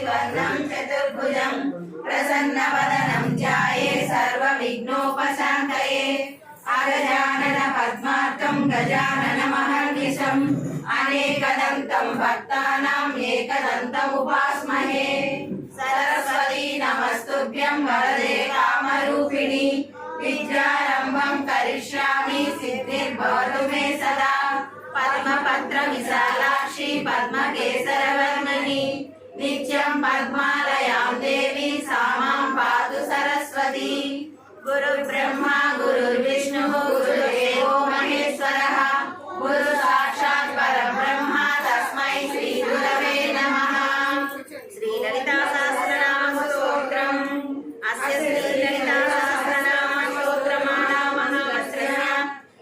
शुक्लाम्बरधरं चतुर्भुजं प्रसन्नवदनं ध्याये सर्वविघ्नोपशान्तये अगजानन पद्मार्कं गजाननमहर्निशम् अनेकदन्तं भक्तानां एकदन्तमुपास्महे सरस्वती नमस्तुभ्यं वरदे कामरूपिणि विद्यारम्भं करिष्यामि सिद्धिर्भवतु मे सदा पद्मपत्र विशालाक्षी पद्मकेसरवर्णिनि नित्यं पद्मालयां देवी सा मां पातु सरस्वती गुरुर्ब्रह्मा गुरुर्विष्णुः गुरुर्देवो महेश्वरः गुरु साक्षात् परब्रह्म तस्मै श्री गुरवे नमः। श्री ललिता सहस्रनाम स्तोत्रम् अस्य श्री ललिता सहस्रनाम स्तोत्रमाला महावस्त्रः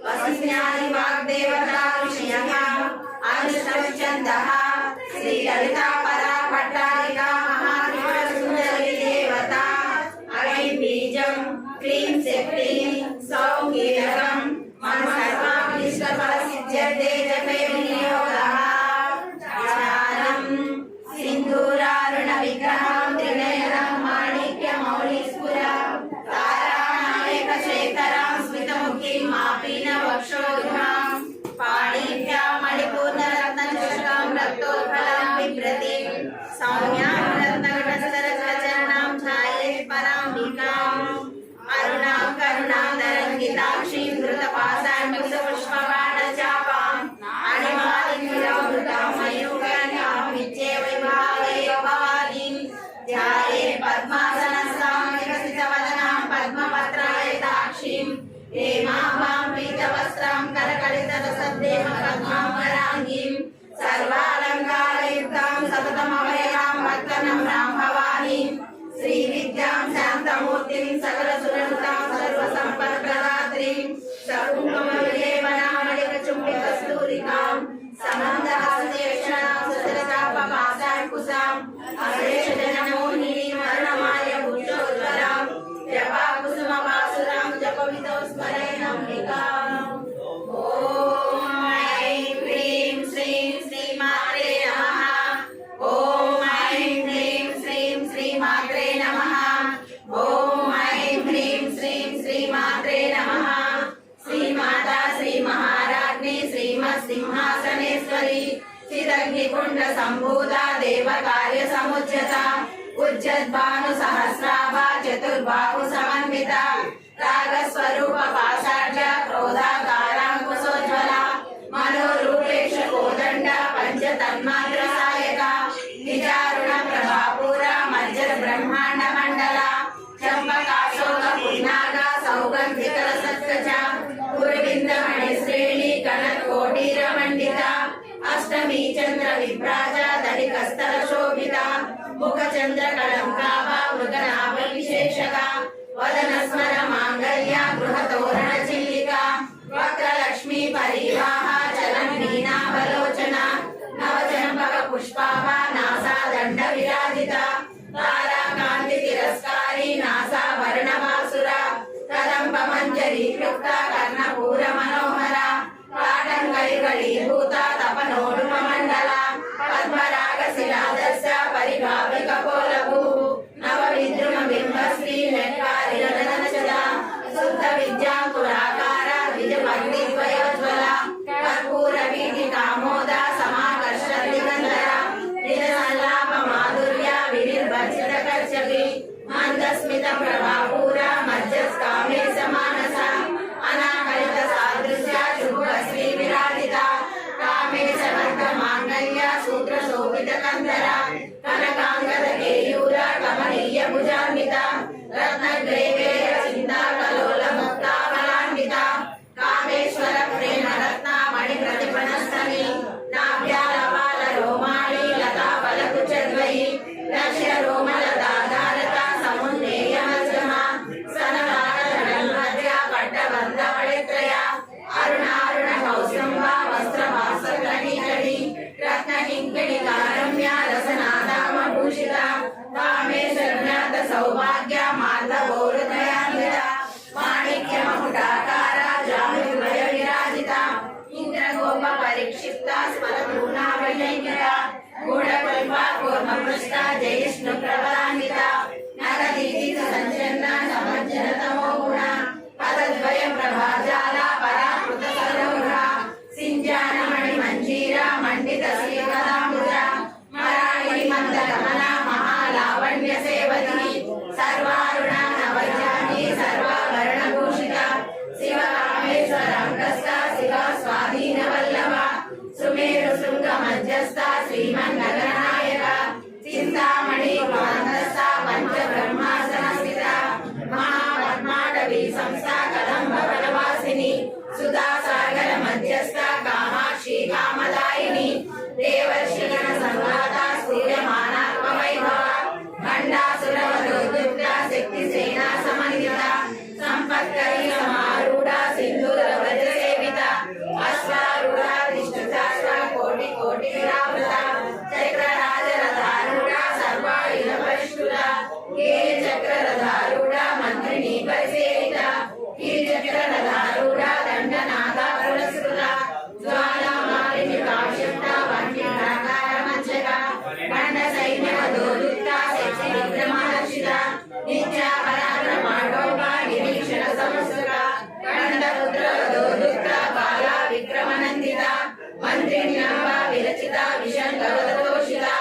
वसिन्यादि वाग्देवता ऋषयः अनुष्टं छन्दः श्री ललिता परा पट्टारिका महात्रिपुरसुन्दरी देवता ऐं बीजं क्लीं शक्तिं सौं कीलकं मम सर्वाभीष्टफलसिद्ध्यर्थे जपे विनियोगः ज्ञानं सिन्दूरारुणविग्रहं त्रिनयनं माणिक्यमौलिस्फुरं तारानायकशेखरां स्मितमुखीं मापीनवक्षोरुहां पाणिभ्यां मणिपूर्णरत्नचषकं रक्तोत्पलं बिभ्रतीं सौम्यां रत्नघटस्तरचरणां ध्यायेत् पराम्बिकाम् अरुणां करुणां तरङ्गिताक्षीं धृतपाशान्मुक्तपुष्पबाणचापां अणिमालिन्युरमृतां मयूखन्यां विच्चेवैभागयो भवानीं ध्यायेत् पद्मासनस्थां विकसितवदनां पद्मपत्रायताक्षीं हेमाभां पीतवस्त्रां करकलितरसद्देहपद्माम्बराङ्गीं सर्वालङ्कारयुक्तां सततमभयां भक्तनम्रां भवानीं श्रीविद्यां शान्तमूर्तिं सकलसुरनुतां सर्वसम्पत्प्रदात्रीं सकुङ्कुमविलेपनामलिकचुम्बिकस्तूरिकां समन्दहस्तेक्षणां सदरचापपाशाङ्कुशां अशेषजनमोहिनीं वर्णमाल्यभूषोज्ज्वलां जपाकुसुमपासुरां जपविदो स्मरेणम्बिकाम्। ॐ ऐं ह्रीं श्रीं श्रीमात्रे नमः। ॐ ऐं ह्रीं श्रीं श्रीमात्रे नमः। ॐ ऐं ह्रीं श्रीं श्रीमात्रे नमः। श्रीमाता श्रीमहाराज्ञी श्रीमत्सिंहासनेश्वरी चिदग्निकुण्डसम्भूता देवकार्यसमुज्झता उज्जद्भानुसहस्राभा चतुर्बाहुसमन्विता रागस्वरूपपाषाढ्य क्रोधाकाराङ्कुशोज्ज्वला मनोरूपेक्ष कोदण्ड पञ्चतन्मात्रसायका निजारुणप्रभापूरा मज्जद्ब्रह्माण्डमण्डला चम्पकाशोकपुन्नागा सौगन्धिकरसत्कचा गुरुविन्दमणिश्रेणी कनत्कोटीरमण्डिता अष्टमी चन्द्रविभ्राजा दलिकस्तरशोभिता मुखचन्द्रकलङ्काभा मृगनाभविशेषका वदनस्मर माङ्गल्या गृहतोरणचिल्लिका वक्रलक्ष्मी परिवाहा चलन्मीनावलोचना नवचम्पकपुष्पाभा नासादण्डविराजिता ताराकान्तितिरस्कारी नासाभरणवासुरा कदम्बमञ्जरीकृता कर्णपूरमनोहरा पाटङ्गैर्गळीभूता तपनोडुममण्डला पद्मरागशिलादस्या परिभाविकपोलभूः नवविद्रुमबिम्बश्री नेत्कारिरननचला शुद्धविद्याकुलाकारा द्विजभक्तिद्वयोज्ज्वला कर्पूरवीथिकामोदा समाकर्षद्दिगन्धरा निजसल्लापमाधुर्या विनिर्भर्जितकर्चकी मन्दस्मितप्रभापूरा मज्जस्कामेशमानसा अनाकलितसादृश्या शुभश्रीविराजिता नष्टा जयिष्णु प्रबलान्वित नगदीति संचन्न समज्जन तमो गुण पदद्वयं प्रभाजाला पराकृत सर्वगुहा सिञ्जान मणि मंजीरा मंडित श्रीकदामृता मराळी मंदगमना महालावण्य सेवती सर्वारुणा नवजानी सर्वाभरणभूषिता शिवकामेश्वराङ्गस्था शिवा स्वाधीन वल्लभा सुमेरु शृंग मध्यस्था श्रीमन्नगरनायक चिंतामणि कान्तस्था पंचब्रह्मासन स्थिता महापद्माटवी संस्था कदम्ब वनवासिनी सुधा सागर मध्यस्था कामाक्षी कामदायिनी देवर्षिगण संघाता स्तूयमानात्म वैभवा खंडासुरवधोद्युक्ता शक्ति सेना समन्विता संपत्करी समारूढ़ा सिंधूर व्रज सेविता अश्वारूढ़ा विष्णुशास्त्र कोटि कोटि विरावृता चक्रराज रथारूढ़ा सर्वायुध परिष्कृता केय चक्र रथारूढ़ा मंत्रिणी परिसेविता कीचक्र रथारूढ़ा दंडनाथा पुरस्कृता ज्वाला मालिनी काक्षिप्ता वह्निकाकार मच्छका खंड सैन्य वधोद्युक्ता शक्ति विक्रमादर्शिता नित्या पराक्रमाढ्योपा निरीक्षण समस्तका खंडपुत्र वधोद्युक्ता बाला विक्रमनंदिता मंत्रिण्यवा विरचिता विशंकवदतोषिता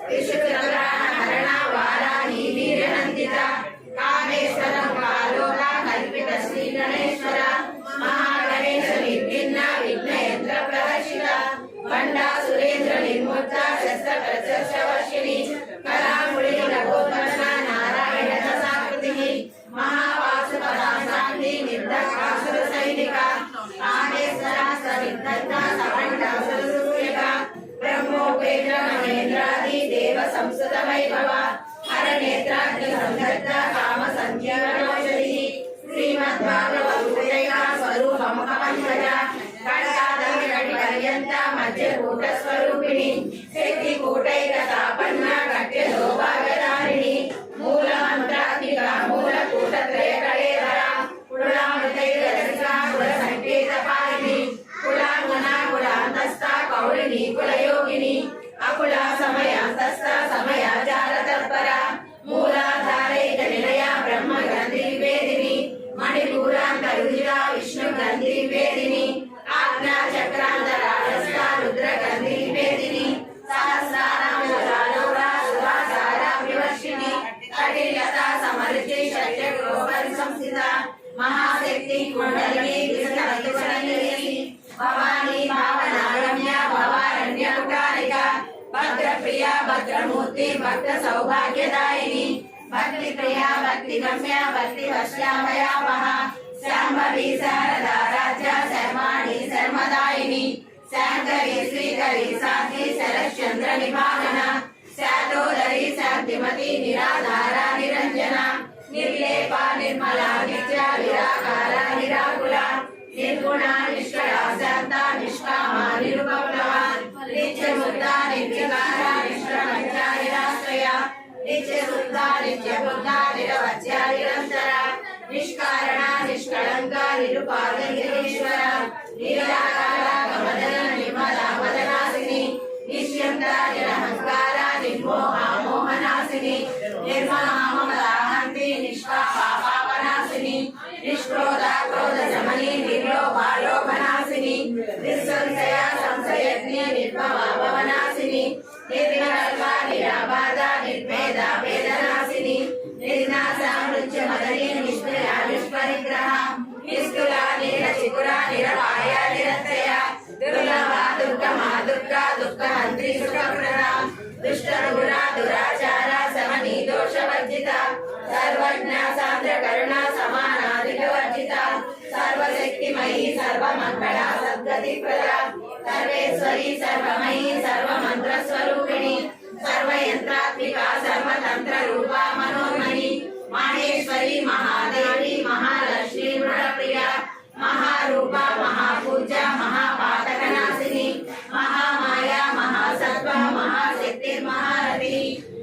विशुक्रग्रहण हरणा वाराही वीर्यनंदिता कामेश्वरं कालोला कल्पित श्री गणेश्वर महागणेश विघ्न विघ्नयंत्र प्रदर्शिता खंडा सुरेंद्र निर्मुक्ता शस्त्र प्रत्यक्षवर्षिणी कलामुड़ी लघोपन्ना नारायण दशाकृतिः महावासुपदासान्ति निर्दक्षासुर सैनिका कामेश्वरा सविद्धता सवंडासुरसूयका ब्रह्मोपेन्द्र महेन्द्रादि देव संस्कृत वैभवा हर नेत्राग्नि संधत्ता काम संजीवनौषधिः श्रीमद्भागवतूतैका स्वरूपमुखपङ्कजा कण्ठादङ्गकटिपर्यन्ता मध्यकूट स्वरूपिणी शक्तिकूटैकतापन्ना कट्यलोभागधारिणी मूलमन्त्रात्मिका मूलकूटत्रयकलेधरा कुलामृतैकरसिका कुलसङ्केतपालिनी कुलाङ्गना कुलान्तस्था कौलिनी कुलयोगिनी अकुला समयान्तस्था समयाचारतत्परा मूलाधारैक निलया ब्रह्मग्रन्थिवेदिनी मणिपूरान्तरुजिता विष्णुग्रन्थिवेदिनी आज्ञाचक्रान्तराळस्था रुद्रग्रन्थिवेदिनी सहस्रानामजालोला सुभासारा विवर्षिणी कटिलता समरुचि शक्यग्रोपरि संस्थिता महाशक्ति कुण्डलिनी विसर्जननिलयी भवानी भावनारम्या भवारण्यकुटारिका भद्रप्रिया भद्रमूर्ति भक्त सौभाग्यदायिनी भक्ति प्रिया भक्ति गम्या भक्ति वश्यामयापः शाम्भवी शारदा राज्या शर्माणि शर्मदायिनी शांकरी श्रीकरी शांति शरश्चंद्र निभागना शातोदरी शांतिमती निराधारा निरंजना निर्लेपा निर्मला नित्या निराकारा निराकुला निर्गुणा निष्कला शांता निष्कामा निरुपप्लवा नित्यमुक्ता निर्विकारा निष्प्रपंचा निराश्रया नित्यसुद्धा नित्यबुद्धा निरवच्या निरंतरा निष्कारणा निष्कलंका निरुपाद निरीश्वरा निराकारा गमदना निर्मला वदनासिनी निश्यंता निरहंकारा निर्मोहा मोहनासिनी निर्मला ममलाहंति निष्पापा पापनासिनी निष्क्रोधा क्रोध शमनी निर्लोभा लोभनासिनी निस्संशया संशयज्ञ निर्भवा भवनासिनी निर्विकल्पा निराबाधा निर्भेदा वेदनासिनी निर्नाशा मृत्य मदनी निष्क्रिया निष्परिग्रहा निष्कुला निरचिकुरा निरवाया निरत्रया दुर्लभा दुर्गमा दुर्गा दुःखहन्त्री सुखप्रदा दुष्टरुगुणा दुराचारा समनी दोषवर्जिता सर्वज्ञा सान्द्र करुणा समानाधिकवर्जिता सर्वशक्तिमयी सर्वमङ्गला सद्गतिप्रदा सर्वेश्वरी सर्वमयी सर्वमन्त्रस्वरूपिणी सर्वयन्त्रात्मिका सर्वतन्त्ररूपा मनोन्मयी माहेश्वरी महादेवी महालक्ष्मी मृडप्रिया महारूपा महापूजा महापातकनाशिनी महामाया महासत्त्वा महाशक्तिर्महारथी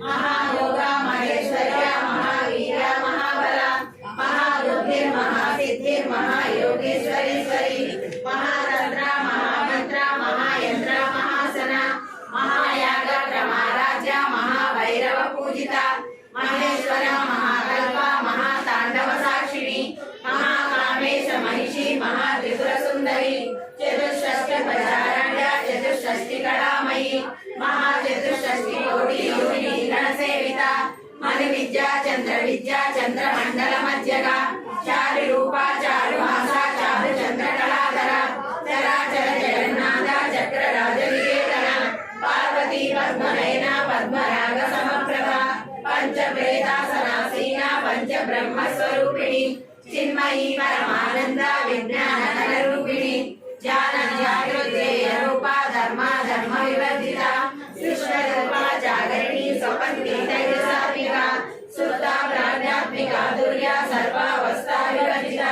महायोगा महेश्वर्या महावीर्या महाबला महाबुद्धिर्महासिद्धिर्महायोगेश्वरीश्वरी महातंत्रा महामंत्रा महायंत्रा महासना महायाग प्रमाराज्या महा పూజిత మహేశ్వర మహాకల్ప మహాతాండవ సాక్షిణి మహాకామేశ మహిషి మహాత్రిపుర సుందరి చతుష్షష్టి ప్రచారణ్య చతుష్షష్టి కళామయి మహాచతుష్షష్టి కోటి యోగిని గణసేవిత మణి విద్యా చంద్ర విద్యా చంద్రమండల మధ్యగా చారు రూప చారు మాస చారు చంద్ర కళాధర చరాచర జగన్నాథ చక్ర రాజ వికేతన పార్వతీ పద్మనయన పద్మరాగ సమప్రభ పంచ ప్రేతాసనాసీన పంచ బ్రహ్మ స్వరూపిణి చిన్మయీ పరమానంద విజ్ఞాన ఘన రూపిణి జ్ఞాన జాగృతేయ రూప ధర్మ ధర్మ వివర్జిత సృష్ట రూప జాగరిణి స్వపత్ని తైజసాత్మిక సుప్త ప్రాజ్ఞాత్మిక దుర్యా సర్వావస్థా వివర్జిత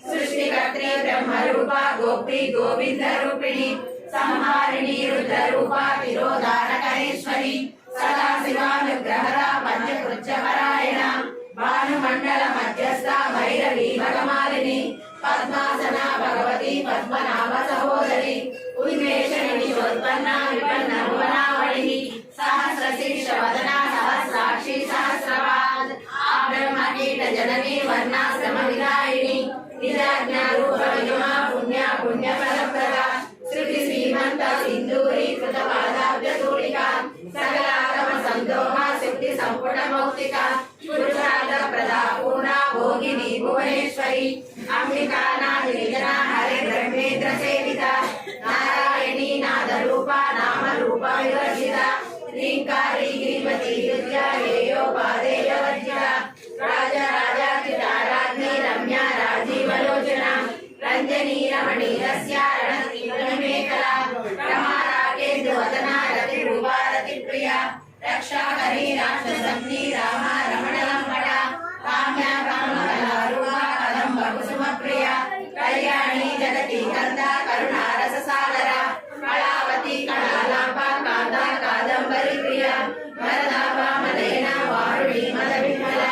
సృష్టికర్త్రి బ్రహ్మ రూప గోప్రి గోవింద రూపిణి సంహారిణి రుద్ర రూప తిరోధారకరేశ్వరి సదా శివానుగ్రహద పంచకృత్య పరాయణ భానుమండల మధ్యస్థ భైరవి భగమాలిని పద్మాసన భగవతి పద్మనాభ సహోదరి ఉన్మేషణి చోత్పన్న విపన్న భువనావళి సహస్ర శీర్ష వదన సహస్రాక్షి సహస్రపాద్ ఆ బ్రహ్మ కీట జనని వర్ణాశ్రమ విదాయిని నిజాజ్ఞ రూప వినుమ పుణ్య పుణ్య ఫలప్రద శృతి శ్రీమంత సింధూరి కృత పాదాబ్జ తూలిక సకలాగమ సందోహ శక్తి సంపుట మౌక్తిక పురుషార్థ ప్రదా పూర్ణ భోగిని భువనేశ్వరి అంబికా నాది నిజన హరే బ్రహ్మేంద్ర సేవిత నారాయణీ నాద రూప నామ రూప వివర్జిత శ్రీంకారి గిరిమతి యుజ్య హేయోపాదేయ వర్జిత రాజ రాజాచిత రాజ్ఞి రమ్య రాజీవలోచన రంజనీ రమణీ రస్య రణమేఖల రమారాకేందు వదన రతి రూప రతి ప్రియ రక్షాకరి రాక్షసగ్ని రామ రమణలంబడ కామ్య కామకల రూప కదంబ కుసుమ ప్రియ కళ్యాణి జగతి కంద కరుణారస సాగర కళావతి కళాలాప కాంద కాదంబరి ప్రియ వరదా వామదేన వారుణి మద విమల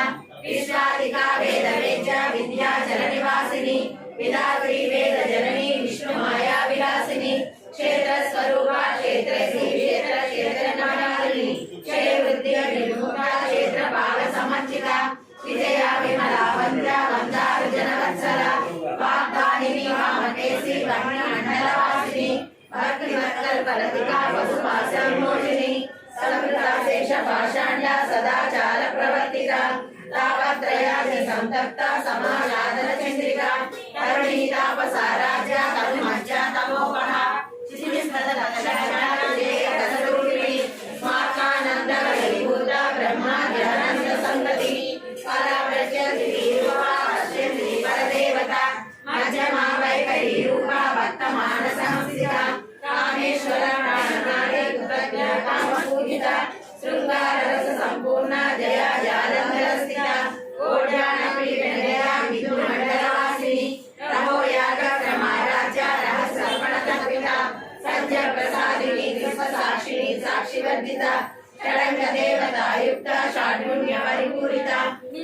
విశ్వాదిక వేద వేద్య విద్యాచల నివాసిని విధాత్రి వేద జనని విష్ణు మాయా విలాసిని క్షేత్ర స్వరూప క్షేత్రసి క్షేత్ర క్షేత్ర నవరాలిని క్షయ వృద్ధి నిర్ముఖ క్షేత్ర పాల సమర్చిత విజయ విమల వంద్ర వందారు జనవత్సల వాగ్దానిని వామకేసి వర్ణ మండల వాసిని భక్తి వత్కల్ప లతిక పశుపాశమోషిని సమృత శేష పాషాండ సదాచార ప్రవర్తిత తాపత్రయాది సంతప్త సమాజాదన చంద్రిక కరుణీ తాపసారాజ్య కరుమజ్జ తమోపహ శిశిస్మృత లక్షణాదేయకసరూపిణి స్మార్తానంద వలీభూత బ్రహ్మ జ్ఞానంద సంగతి పరప్రత్యతి రూప పశ్యంతి పరదేవత మధ్యమా వైఖరి రూప భక్త మానస సంస్థిత కామేశ్వర ప్రాణనాడే కృతజ్ఞ కామ పూజిత శృంగార రస సంపూర్ణ జయ జాలంధర స్థిత కోడ్యాన పీఠనయ విధు మండల వాసిని రహో యాగ క్రమారాజ్య రహస్యర్పణ తత్విత సత్య ప్రసాదిని విశ్వ సాక్షిని సాక్షివర్జిత షడంగ దేవతాయుక్త షాఢ్యుణ్య పరిపూరిత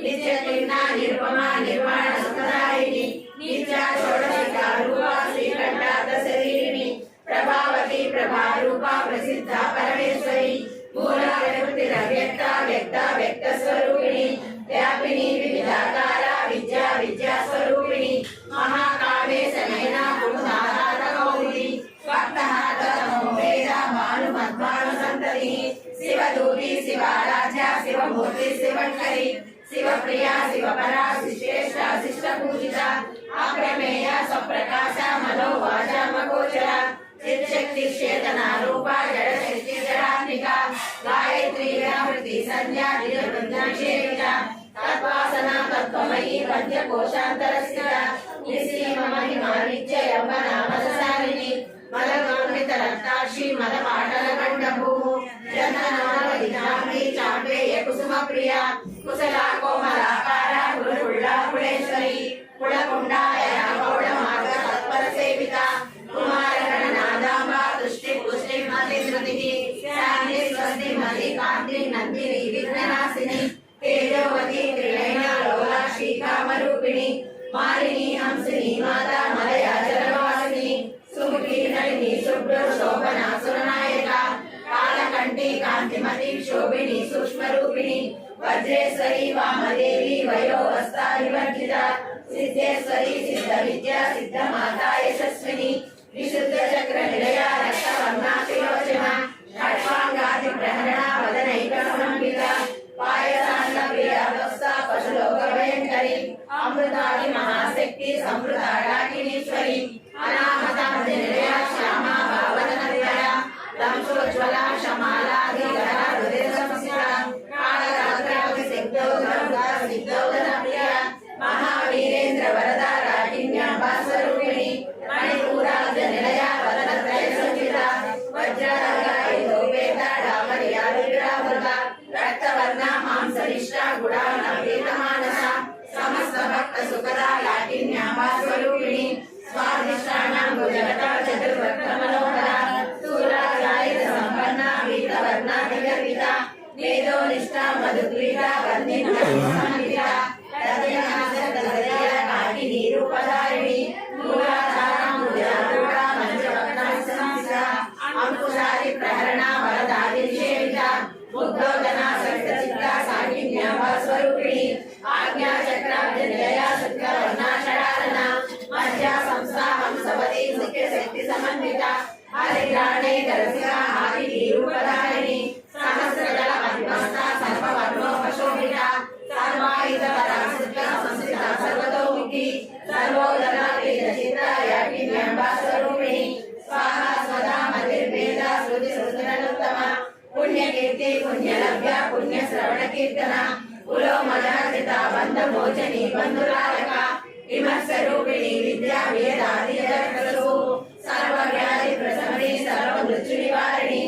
నిత్య తిన్న నిర్మమ నిర్మాణ సుఖదాయిని నిత్య షోడశిక రూప శ్రీకంఠార్థ శరీరిణి ప్రభావతి ప్రభారూప ప్రసిద్ధ పరమేశ్వరి మూల ప్రకృతి వ్యక్త వ్యక్త వ్యక్త స్వరూపిణి వ్యాపిని వివిధాకార విద్యా విద్యా స్వరూపిణి మహాకామేశ నయన పురుషారాధ కౌముది భక్తహాతమో వేద భాను మధ్వాను సంతతి శివదూతి శివారాధ్య శివమూర్తి శివకరి శివప్రియ శివపరా శిశ్రేష్ట శిష్ట పూజిత అప్రమేయ స్వప్రకాశ మనోవాచ మగోచర చిత్శక్తి చేతన రూప జడ శక్తి జడాత్మిక గాయత్రి వ్యాహృతి సంధ్యా నిజబృందనిషేవిత తత్వాసన తత్వమయీ పంచకోశాంతరస్థిత నిసీమ మహిమ నిత్య యవ్వన మదసారిణి మదగోమిత రక్తాక్షి మద పాటల కంఠ భూము జననామదినాభి చాంపేయ కుసుమ ప్రియ కుశల కోమలాకార కులకుళ్ళ కుళేశ్వరి కుళకుండాయ గౌడ మార్గ తత్పర సేవిత కుమార గణనాదాంబ దృష్టి పుష్టి మతి ధృతి శాంతి స్వస్తి మతి కాంతి నందిని విఘ్ననాశిని తేజోవతి త్రినయన లోలాక్షి కామరూపిణి మాలిని హంసిని మాత మలయా జలవాసిని సుముఖి నళిని శుభ్ర శోభన సురనాయక కాలకంఠి కాంతిమతి శోభిని సూక్ష్మ स्वरूपिणी वज्रेश्वरी वामदेवी वयोवस्था विवर्जिता सिद्धेश्वरी सिद्धविद्या सिद्धमाता यशस्विनी विशुद्ध चक्र निलया रक्तवर्णा त्रिलोचना खड्वांगादि प्रहरणा वदनैक समन्विता पायसान्न प्रिया वत्सा पशुलोक भयंकरी अमृतादि महाशक्ति संवृता डाकिनीश्वरी अनाहता निलया श्यामा भावननदया दंशोज्वला शमालाधिकरा हृदय संस्थिता कालरात्रावि सिद्धौघा सिद्धौघनप्रिया महावीरेन्द्र वरदा राकिन्याम्बा स्वरूपिणी मणिपूराब्ज निलया वदनत्रय संचिता वज्ररागायुधोपेता डामर्या विग्रहवृता रक्तवर्णा मांसनिष्ठा गुणानपीतमानसा समस्त भक्त सुखदा लाकिन्याम्बा स्वरूपिणी स्वादिष्टानां भुजगता चतुर्भक्तमनोहरा स्थूलाकायित सम्पन्ना पीतवर्णा विगर्भिता वेदोनिष्ठा मधुक्रीडा वन्दिता समन्विता तदयनाथतदया काकिनी रूपधारिणी मूलाधारा मूलारूढा पंचवक्त्रसंस्था अंकुशादि प्रहरणा वरदादि निषेविता मुग्धोदना सप्तचित्ता साकिन्याम्बा स्वरूपिणी आज्ञा चक्राब्ज निलया शुक्लवर्णा षडानना मध्या संस्था हंसवती मुख्य शक्ति समन्विता हरिग्राणे करसिका हाकिनी रूपधारिणी सहस्रदल पद्मस्था सर्ववर्णोपशोभिता सर्वायुध पराशुद्धा संस्थिता सर्वतोमुखी सर्वोदरा प्रीतचित्ता याकिन्याम्बा स्वरूपिणी स्वाहा स्वधा मतिर्भेदा श्रुति श्रुतिरनुत्तमा पुण्यकीर्ति पुण्यलभ्या पुण्यश्रवणकीर्तना कुलोमलहरिता बन्धमोचनी बन्धुरालका विमर्शरूपिणी विद्या वेदादिजगत्सु सर्वव्याधि प्रशमनी सर्वमृत्युनिवारिणी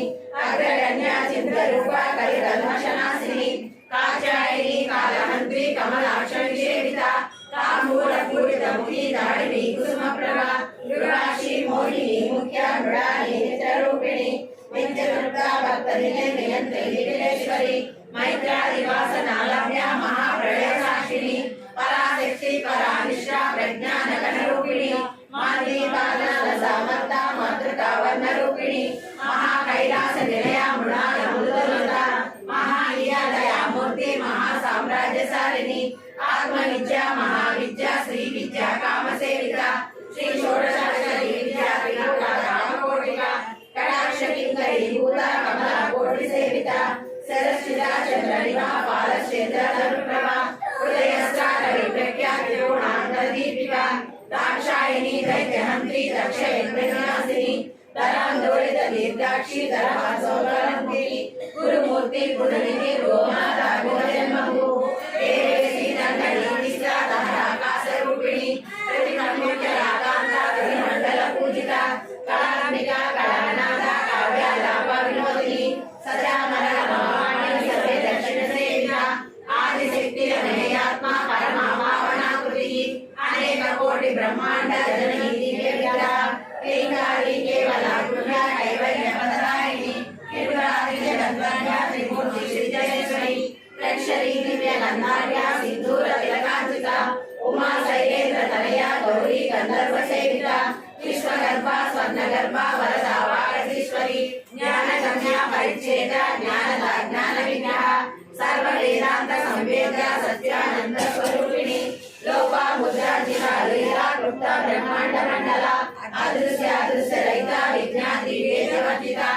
अग्रगण्या चित्ररूपा कलिकल्मषनाशिनी काचायिनी कालहन्त्री कमलाक्ष निषेविता ताम्बूलपूरितमुखी दाडिनी कुसुमप्रभा दुराशी मोहिनी मुख्या मृडानी नित्यरूपिणी विद्युत्ता भक्तनिलय नियन्त्रे निखिलेश्वरी मैत्रादिवासनालभ्या महाप्रलयसाक्षिणी पराशक्ति परानिष्ठा प्रज्ञानगणरूपिणी मातृपालनसामर्था मातृकावर्णरूपिणी महाकैलास निलया मृणालमृदुलता महालीलादयामूर्ति महासाम्राज्यसारिणी आत्मनित्या महाविद्या श्रीविद्या कामसेविता श्री षोडशाक्षरी विद्या त्रिलोका कामकोटिका कटाक्षकिङ्करी भूता कमला कोटिसेविता सरस्विता चन्द्रनिभा पालक्षेत्रधनुप्रभा हृदयस्था कविप्रख्या त्रिकोणान्तर्दीपिका दाक्षायिनी दैत्यहन्त्री दक्षयन्त्रविनाशिनी धरान्दोलित दीर्घाक्षी धरहासौकलङ्किनी गुरुमूर्ति गुरुनिधि गोमाता गुरुजन्मभू देवेशी दण्डनीतिस्था दहराकाशरूपिणी प्रतिमन्मुख्यराकान्ता त्रिमण्डलपूजिता कलात्मिका कलानादा काव्यालाप विनोदिनी सदामरणभवानी सर्वे दक्षिणसेविता आदिशक्ति अनेयात्मा परमा पावनाकृतिः अनेक कोटि ब्रह्मांड जननी दिव्यविद्या क्लींकारी केवला गुह्या कैवल्यपदरायिणी त्रिपुरारि जगद्वन्द्या त्रिमूर्ति श्रीजयेश्वरी लक्षरी दिव्यगन्धार्या सिन्दूर तिलकान्विता उमा शैलेन्द्र तनया गौरी गंधर्व सेविता विश्वगर्भा स्वर्णगर्भा वरदा वागीश्वरी ज्ञानगम्या परिच्छेदा ज्ञानदा ज्ञानविग्रह सर्ववेदांत संवेद्या सत्यानंद स्वरूपिणी लोपा मुद्राजिता लीला गुप्ता ब्रह्मांड मंडला अदृश्य अदृश्य रहिता विज्ञाति वेदवर्जिता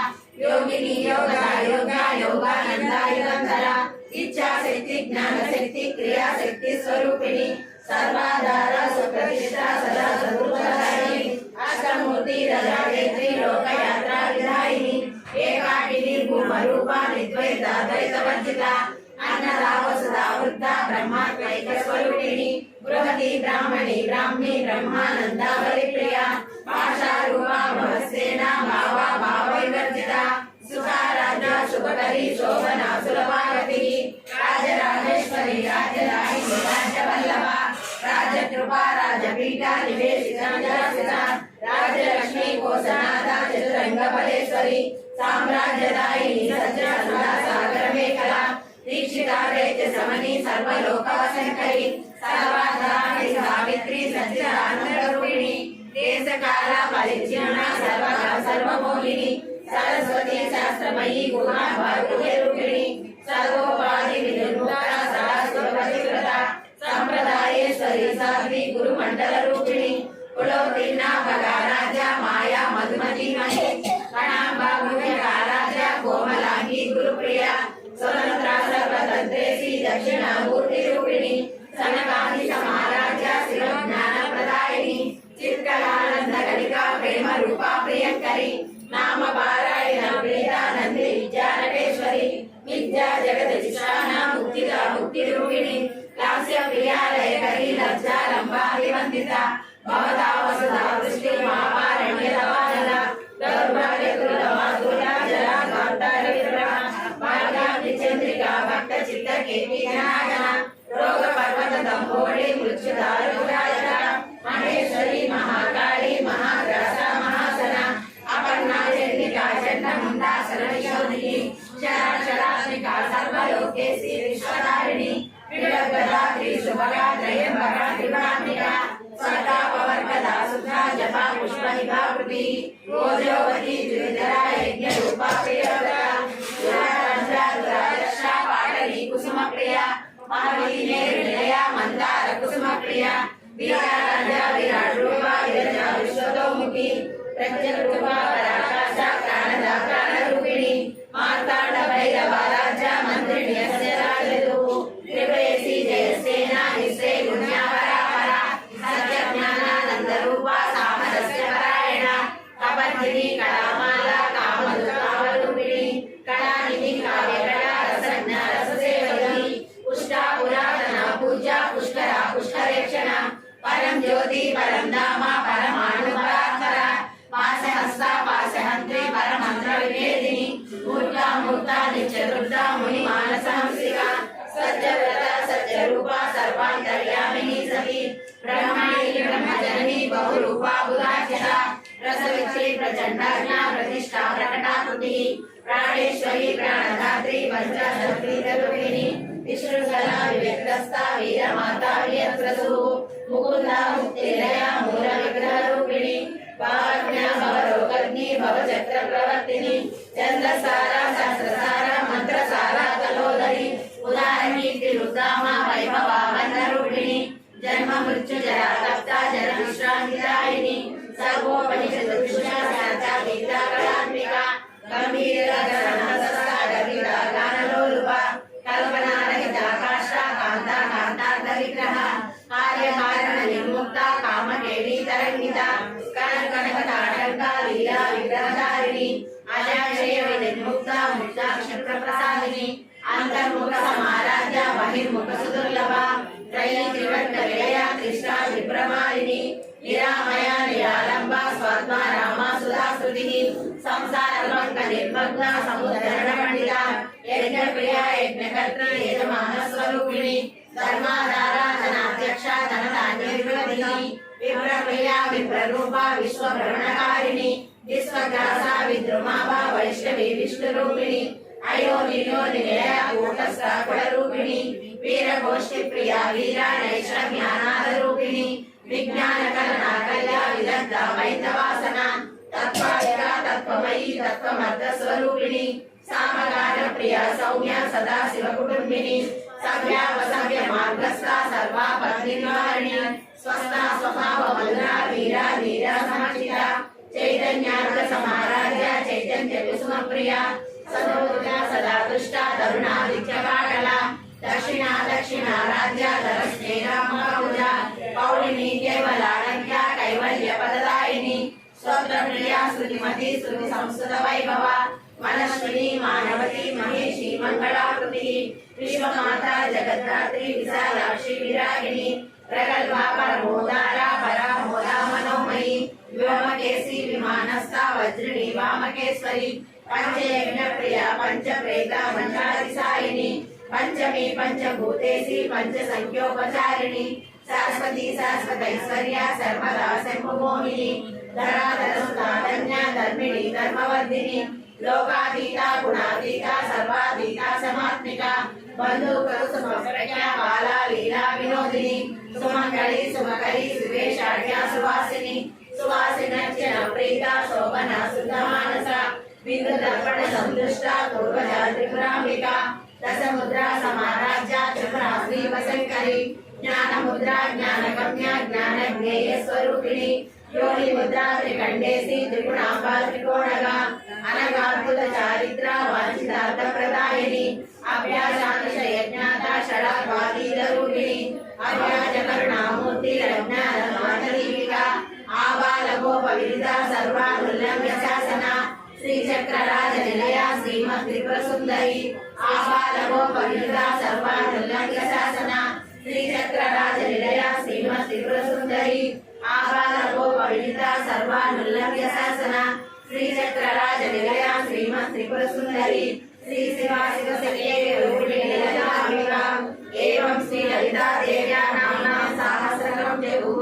योगिनी योगा योगा योगानंदा युगंधरा इच्छा शक्ति ज्ञान शक्ति क्रिया शक्ति स्वरूपिणी सर्वाधार सुप्रतिष्ठा सदा सद्गुणधारिणी अष्टमूर्ति रजावेत्री लोकयात्रा विधायिनी एकाकिनी भूमरूपा निर्द्वैताद्वैतवर्जिता अन्नदा वसुधा वृद्धा ब्रह्मात्मैक स्वरूपिणी बृहती ब्राह्मणी ब्राह्मी ब्रह्मानंदा बलिप्रिया भाषारूपा भवस्सेना भावा भावविवर्जिता सुखाराध्या शुभकरी शोभना सुलभागतिः राजराजेश्वरी राजराहिणी राजवल्लभा राजकृपा राजपीठा निवेशिता जलसिता राजलक्ष्मी कोसनादा चतुरंगबलेश्वरी साम्राज्यदायिनी सज्जनसुधा सागरमेखला दीक्षिता दैत्य समनी सर्वलोकवशंकरी सर्वाधारी सावित्री सच्चिदानंदरूपिणी देशकाल परिच्छिन्ना सर्वगा सर्वमोहिनी सरस्वती शास्त्रमयी गुणा भागरूपिणी सर्वोपाधि विनिर्मुक्ता सदा सुरपतिव्रता संप्रदायेश्वरी साध्वी गुरु मंडल रूपिणी कुलोत्तीर्णा भगाराजा माया मधुमती मणि कणांबा मुख्यकाराजा कोमलांगी गुरुप्रिया स्वतंत्रा सर्वतंत्रेसी दक्षिणामूर्ति रूपिणी सनकादि समाराजा शिवज्ञान प्रदायिनी चित्कलानंद कलिका प्रेम रूपा प्रियंकरी नाम पारायण प्रीता नंदी विद्या नटेश्वरी विद्या जगत जिशाना मुक्तिदा मुक्ति रूपिणी लास्य प्रिया लयकरी लज्जा लंबाभिवंदिता भवता वसुधा दृष्टि महापारण्यदवानला दौर्भाग्य दुर्लभा जरा कांतार विग्रह भाग्याब्धि चंद्रिका भक्त चित्त केपी जनार्दना रोग पर्वत दंभोळी मृत्युदारुराजना महेश्वरी महाकाली महाग्रासा महासना अपर्णा चंडिका चंडमुंडा शरणशोधिनी शराशरात्मिका सर्वलोकेशी विश्वधारिणी विडगदा त्रिशुभगा त्रयंबका त्रिभ्रात्मिका सदापवर्गदा सुधा जपा पुष्पनिभा कृति ओजोवती द्विधरा यज्ञ रूपा प्रियव्रता दुरारक्षा पाटली कुसुम प्रिया महावीने हृदया मंदार कुसुम प्रिया विराजा विराट रूपा विरजा विश्वतोमुखी प्रत्यरूपा पराकाशा प्राणदा प्राणरूपिणी मार्तांड भैरव राजा मंत्रिणी यस्य राजदूः त्रिपुरेशी जयसेना निश्रे गुण्यावरा परा सत्यज्ञानानंद रूपा सामरस्य परायणा कपर्दिनी कलामाला कामदुर्गावरूपिणी कलानिधि काव्यकला रसज्ञा रससेवनी पुष्टा पुरातना पूजा पुष्करा पुष्करेक्षणा परम ज्योति परम धामा परमाणु परात्परा पाशहस्ता पाशहन्त्री परमंत्र विभेदिनी मूर्ता मूर्ता नित्यदुर्गा मुनि मानसहंसिका सत्यव्रता सत्यरूपा सर्वान्तर्यामिनी सती ब्रह्मणी ब्रह्मजननी बहुरूपा बुधाख्या रसविच्छी प्रचंडाज्ञा प्रतिष्ठा प्रकटाकृतिः प्राणेश्वरी प्राणधात्री पंचशक्तिरूपिणी विष्णुसला विव्यक्तस्था वीरमाता वीरप्रसूः मुकुन्दा मुक्तिलया मूलविग्रहरूपिणी भावज्ञा भवरोगग्नि भवचक्रप्रवर्तिनी चन्द्रसारा सहस्रसारा मंत्रसारा कलोदरी उदारकीर्ति रुद्रामा वैभवा वन्दरूपिणी जन्म मृत्यु जरा तप्ता जन विश्रान्तिदायिनी सर्वोपनिषदुषा साचा विद्या कलात्मिका गंभीर गणनसस्ता गभीरा गानलोलुपा कल्पना रहिता काष्ठा कांता कांतार्थ विग्रह कार्य कारण निर्मुक्ता कामकेली तरंगिता कनक कनक ताटंका लीला विग्रहधारिणी अजाक्षय विनिर्मुक्ता मुक्ता क्षिप्र प्रसादिनी अंतर्मुख समाराध्या बहिर्मुख सुदुर्लभा त्रयी त्रिवर्ग विलया कृष्णा विभ्रमालिनी निरामया निरालंबा स्वात्मा रामा सुधास्तुतिः संसार पंक निर्मग्ना समुद्धरण पंडिता यज्ञ प्रिया यज्ञकर्त्री यजमान स्वरूपिणी धर्माधारा धनाध्यक्षा धनधान्य विभूतिनी विप्रप्रिया विप्ररूपा विश्वभ्रमणकारिणी विश्वग्रासा विद्रुमाभा वैष्णवी विष्णुरूपिणी अयोनियो निलया कूटस्था कुलरूपिणी वीरगोष्ठी प्रिया वीरा नैषम्यानादरूपिणी विज्ञान कलना कल्या विदग्धा वैद्यवासना तत्त्वाधिका तत्त्वमयी तत्त्वमर्थ स्वरूपिणी सामगान प्रिया सौम्या सदा शिवकुटुंबिनी सव्यावसव्य मार्गस्था सर्वापत्तिनिवारिणी स्वस्था स्वभाव मधुरा वीरा धीरा समर्चिता चैतन्यार्थ समाराध्या चैतन्य कुसुम प्रिया सदोदया सदा दुष्टा तरुणादित्य काकला दक्षिणा दक्षिणाराध्या धरस्नेहा महापूजा पौर्णिमी केवलानंद्या कैवल्य पददायिनी स्वत्र प्रिया श्रुतिमती श्रुति संस्कृत वैभवा मनस्विनी मानवती महेशी मंगलाकृतिः विश्वमाता जगद्धात्री विशालाक्षी विरागिनी प्रगल्भा परमोदारा परामोदा मनोमयी व्योमकेशी विमानस्था वज्रिणी वामकेश्वरी पंचयज्ञ प्रिया पंचप्रेता मंडाधिसायिनी पंचमी पंचभूतेशी पंचसंख्योपचारिणी शाश्वती शाश्वतैश्वर्या सर्वदा शंभुमोहिनी धराधरसुताधन्या धर्मिणी धर्मवर्धिनी लोकातीता गुणातीता सर्वातीता समात्मिका बंधुकुसुमप्रज्ञा बाला लीला विनोदिनी सुमंगली सुमकरी सुवेशाढ्या सुवासिनी सुवासिनच्चन प्रीता शोभना सुधमानसा बिंदु दर्पण संदुष्टा पूर्वजा त्रिपुरांबिका दशमुद्रा समाराज्या त्रिपुरा श्रीवशङ्करी ज्ञानमुद्रा ज्ञानगम्या ज्ञानज्ञेयस्वरूपिणी योनिमुद्रा त्रिकण्डेशी त्रिगुणाम्बा त्रिकोणगा अनगाद्भुत चारित्रा वाञ्छितार्थप्रदायिनी अभ्यासातिशयज्ञाता षडाद्वातीतरूपिणी अव्याजकरुणामूर्ति रज्ञानमातलीविका आबालगोपविदिता सर्वानुल्लङ्घ्य शासना श्रीचक्रराजनिलया श्रीमत्त्रिपुरसुन्दरी आबालगोपविदिता सर्वानुल्लङ्घ्य शासना श्रीचक्रराजनिलया श्रीमत्त्रिपुरसुन्दरी आबालगोपविदिता सर्वानुल्लङ्घ्य शासना श्रीचक्रराजनिलया श्रीमत्त्रिपुरसुन्दरी श्री शिवाशिवसखेरूपिणीललिताम्बिका एवं श्री ललिता देव्या नाम्ना सहस्रकं जगुः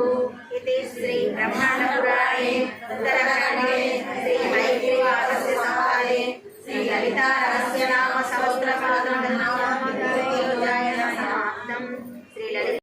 इति श्री ब्रह्माण्डपुराणे उत्तरकाण्डे श्री हयग्रीवासस्य संवादे श्री ललिता रहस्य नाम स्तोत्रपादं नाम समाप्तं श्री ललिता